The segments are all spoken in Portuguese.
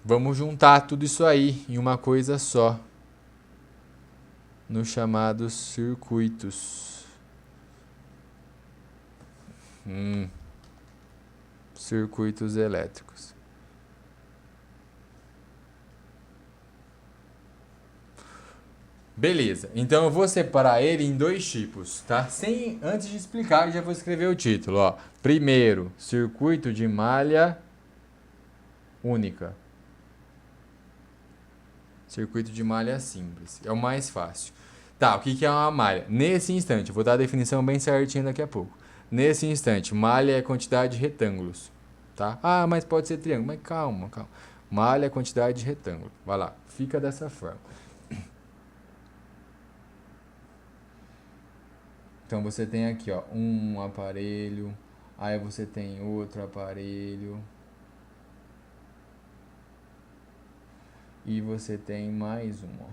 Vamos juntar tudo isso aí em uma coisa só, nos chamados circuitos. Circuitos elétricos. Beleza, então eu vou separar ele em dois tipos, tá? Antes de explicar, já vou escrever o título, ó. Primeiro, circuito de malha única. Circuito de malha simples, é o mais fácil. Tá, o que é uma malha? Nesse instante, eu vou dar a definição bem certinha daqui a pouco. Nesse instante, malha é quantidade de retângulos, tá? Ah, mas pode ser triângulo, mas calma, calma. Malha é quantidade de retângulo, vai lá, fica dessa forma. Então você tem aqui, ó, um aparelho, aí você tem outro aparelho e você tem mais um, ó.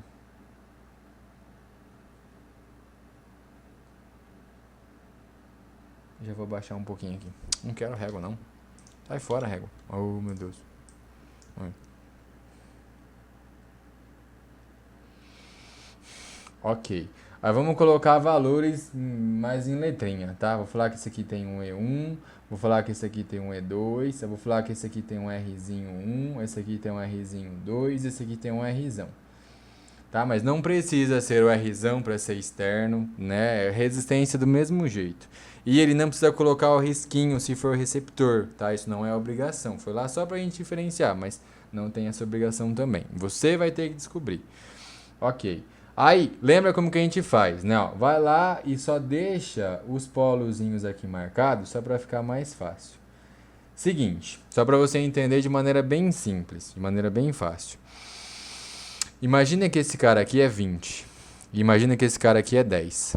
Já vou baixar um pouquinho aqui. Não quero régua, não. Sai fora, régua. Oh, meu Deus. Ok. Aí vamos colocar valores mais em letrinha, tá? Vou falar que esse aqui tem um E1, vou falar que esse aqui tem um E2, eu vou falar que esse aqui tem um Rzinho 1, esse aqui tem um Rzinho 2, esse aqui tem um Rzão. Tá? Mas não precisa ser o Rzão para ser externo, né? É resistência do mesmo jeito. E ele não precisa colocar o risquinho se for receptor, tá? Isso não é obrigação. Foi lá só para a gente diferenciar, mas não tem essa obrigação também. Você vai ter que descobrir. Ok. Aí, lembra como que a gente faz, né? Ó, vai lá e só deixa os polozinhos aqui marcados, só para ficar mais fácil. Seguinte, só para você entender de maneira bem simples, de maneira bem fácil. Imagina que esse cara aqui é 20. E imagina que esse cara aqui é 10.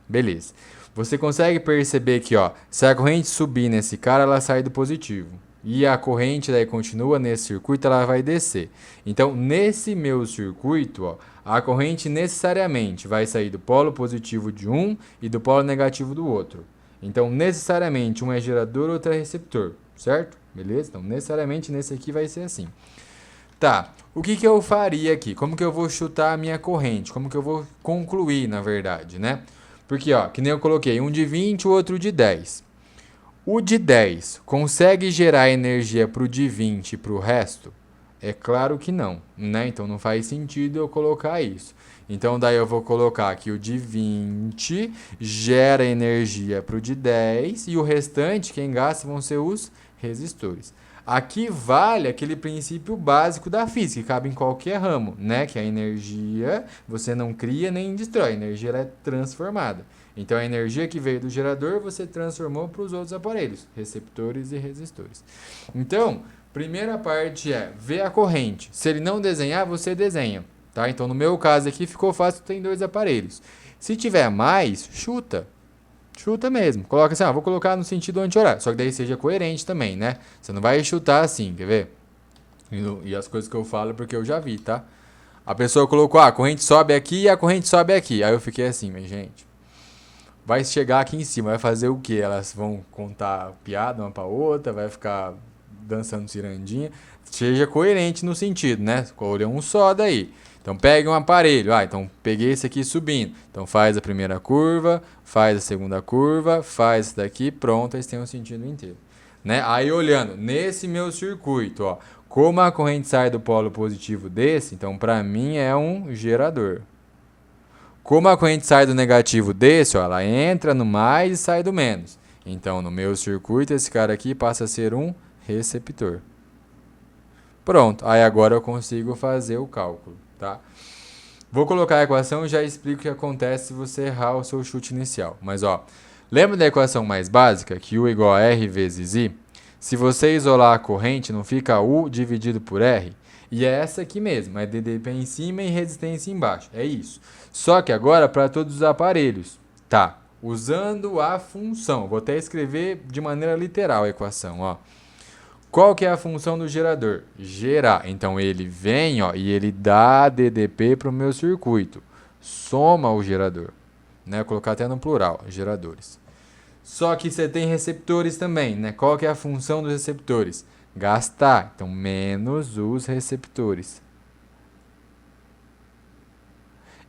Beleza. Você consegue perceber que, ó, se a corrente subir nesse cara, ela sai do positivo. E a corrente daí continua nesse circuito, ela vai descer. Então, nesse meu circuito, ó, a corrente necessariamente vai sair do polo positivo de um e do polo negativo do outro. Então, necessariamente, um é gerador, outro é receptor, certo? Beleza? Então, necessariamente, nesse aqui vai ser assim. Tá, o que eu faria aqui? Como que eu vou chutar a minha corrente? Como que eu vou concluir, na verdade, né? Porque, ó, que nem eu coloquei, um de 20 e o outro de 10. O de 10 consegue gerar energia para o de 20 e para o resto? É claro que não, né? Então não faz sentido eu colocar isso. Então daí eu vou colocar que o de 20 gera energia para o de 10 e o restante, quem gasta, vão ser os resistores. Aqui vale aquele princípio básico da física, que cabe em qualquer ramo, né? Que a energia você não cria nem destrói, a energia ela é transformada. Então a energia que veio do gerador você transformou para os outros aparelhos, receptores e resistores. Então, primeira parte é ver a corrente. Se ele não desenhar, você desenha. Tá? Então no meu caso aqui ficou fácil, tem dois aparelhos. Se tiver mais, chuta. Chuta mesmo. Coloca assim, vou colocar no sentido anti-horário. Só que daí seja coerente também, né? Você não vai chutar assim, quer ver? E as coisas que eu falo é porque eu já vi, tá? A pessoa colocou, a corrente sobe aqui e a corrente sobe aqui. Aí eu fiquei assim, mas gente, vai chegar aqui em cima, vai fazer o quê? Elas vão contar piada uma pra outra, vai ficar dançando cirandinha. Seja coerente no sentido, né? Escolha um só daí. Então pegue um aparelho. Então peguei esse aqui subindo. Então faz a primeira curva, faz a segunda curva, faz esse daqui, pronto, eles têm um sentido inteiro. Né? Aí olhando nesse meu circuito, ó, como a corrente sai do polo positivo desse, então para mim é um gerador. Como a corrente sai do negativo desse, ó, ela entra no mais e sai do menos. Então no meu circuito esse cara aqui passa a ser um receptor. Pronto, aí agora eu consigo fazer o cálculo, tá? Vou colocar a equação e já explico o que acontece se você errar o seu chute inicial. Mas, ó, lembra da equação mais básica, que U igual a R vezes I? Se você isolar a corrente, não fica U dividido por R? E é essa aqui mesmo, é DDP em cima e resistência embaixo, é isso. Só que agora para todos os aparelhos, tá? Usando a função, vou até escrever de maneira literal a equação, ó. Qual que é a função do gerador? Gerar. Então ele vem, ó, e ele dá DDP para o meu circuito. Soma o gerador. Né? Vou colocar até no plural, geradores. Só que você tem receptores também, né? Qual que é a função dos receptores? Gastar. Então, menos os receptores.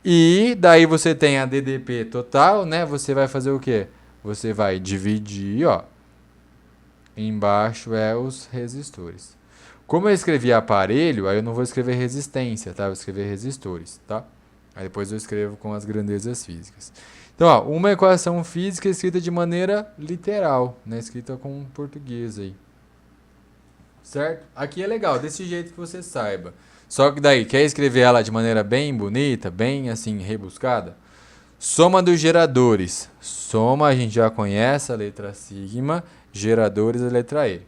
E daí você tem a DDP total, né? Você vai fazer o quê? Você vai dividir, ó. Embaixo é os resistores. Como eu escrevi aparelho, aí eu não vou escrever resistência, tá? Eu vou escrever resistores, tá? Aí depois eu escrevo com as grandezas físicas. Então, ó, uma equação física escrita de maneira literal, né? Escrita com português aí. Certo? Aqui é legal, desse jeito que você saiba. Só que daí, quer escrever ela de maneira bem bonita, bem assim, rebuscada? Soma dos geradores. Soma, a gente já conhece a letra sigma, geradores, a letra E.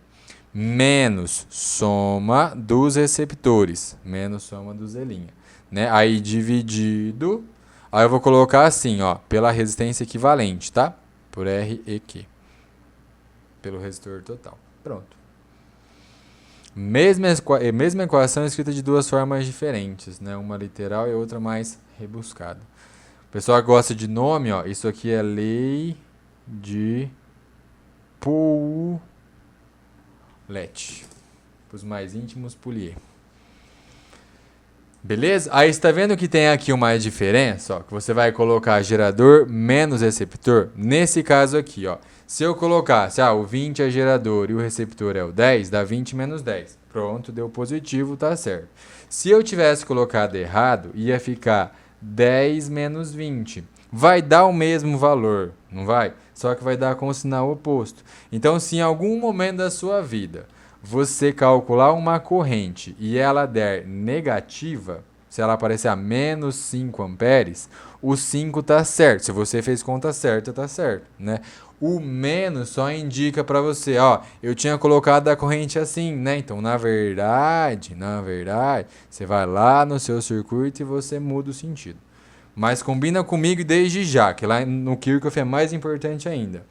Menos soma dos receptores. Menos soma do Z'. Né? Aí dividido. Aí eu vou colocar assim, ó, pela resistência equivalente, tá? Por REQ. Pelo resistor total. Pronto. Mesma equação escrita de duas formas diferentes, né? Uma literal e outra mais rebuscada. O pessoal que gosta de nome, ó, isso aqui é lei de Poulet. Para os mais íntimos, Poulet. Beleza? Aí você está vendo que tem aqui uma diferença, ó, que você vai colocar gerador menos receptor. Nesse caso aqui, ó, se eu colocasse, o 20 é gerador e o receptor é o 10, dá 20 menos 10. Pronto, deu positivo, tá certo. Se eu tivesse colocado errado, ia ficar 10 menos 20. Vai dar o mesmo valor, não vai? Só que vai dar com o sinal oposto. Então, se em algum momento da sua vida você calcular uma corrente e ela der negativa, se ela aparecer a menos 5 amperes, o 5 está certo. Se você fez conta certa, está certo, né? O menos só indica para você, ó, eu tinha colocado a corrente assim, né? Então, na verdade, você vai lá no seu circuito e você muda o sentido. Mas combina comigo desde já, que lá no Kirchhoff é mais importante ainda.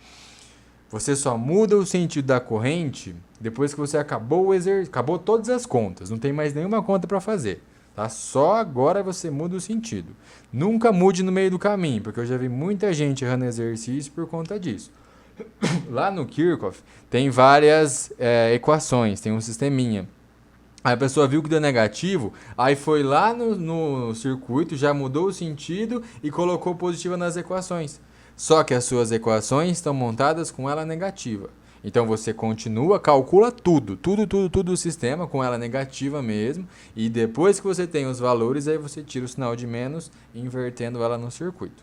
Você só muda o sentido da corrente depois que você acabou todas as contas. Não tem mais nenhuma conta para fazer. Tá? Só agora você muda o sentido. Nunca mude no meio do caminho, porque eu já vi muita gente errando exercício por conta disso. Lá no Kirchhoff tem várias equações, tem um sisteminha. Aí a pessoa viu que deu negativo, aí foi lá no circuito, já mudou o sentido e colocou positiva nas equações. Só que as suas equações estão montadas com ela negativa. Então você continua, calcula tudo do sistema com ela negativa mesmo. E depois que você tem os valores, aí você tira o sinal de menos, invertendo ela no circuito.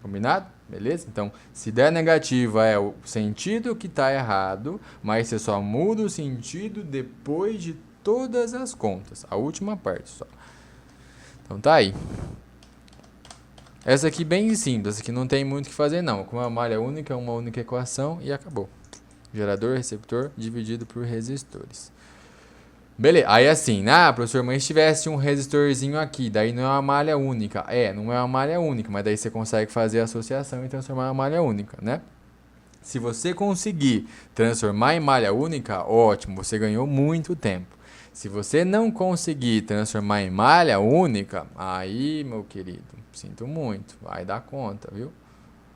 Combinado? Beleza? Então, se der negativa é o sentido que está errado, mas você só muda o sentido depois de todas as contas. A última parte só. Então tá aí. Essa aqui bem simples, essa aqui não tem muito o que fazer não. Com uma malha única, uma única equação e acabou. Gerador, receptor, dividido por resistores. Beleza, aí assim, professor, mas se tivesse um resistorzinho aqui, daí não é uma malha única. Não é uma malha única, mas daí você consegue fazer a associação e transformar em uma malha única, né? Se você conseguir transformar em malha única, ótimo, você ganhou muito tempo. Se você não conseguir transformar em malha única, aí, meu querido, sinto muito, vai dar conta, viu?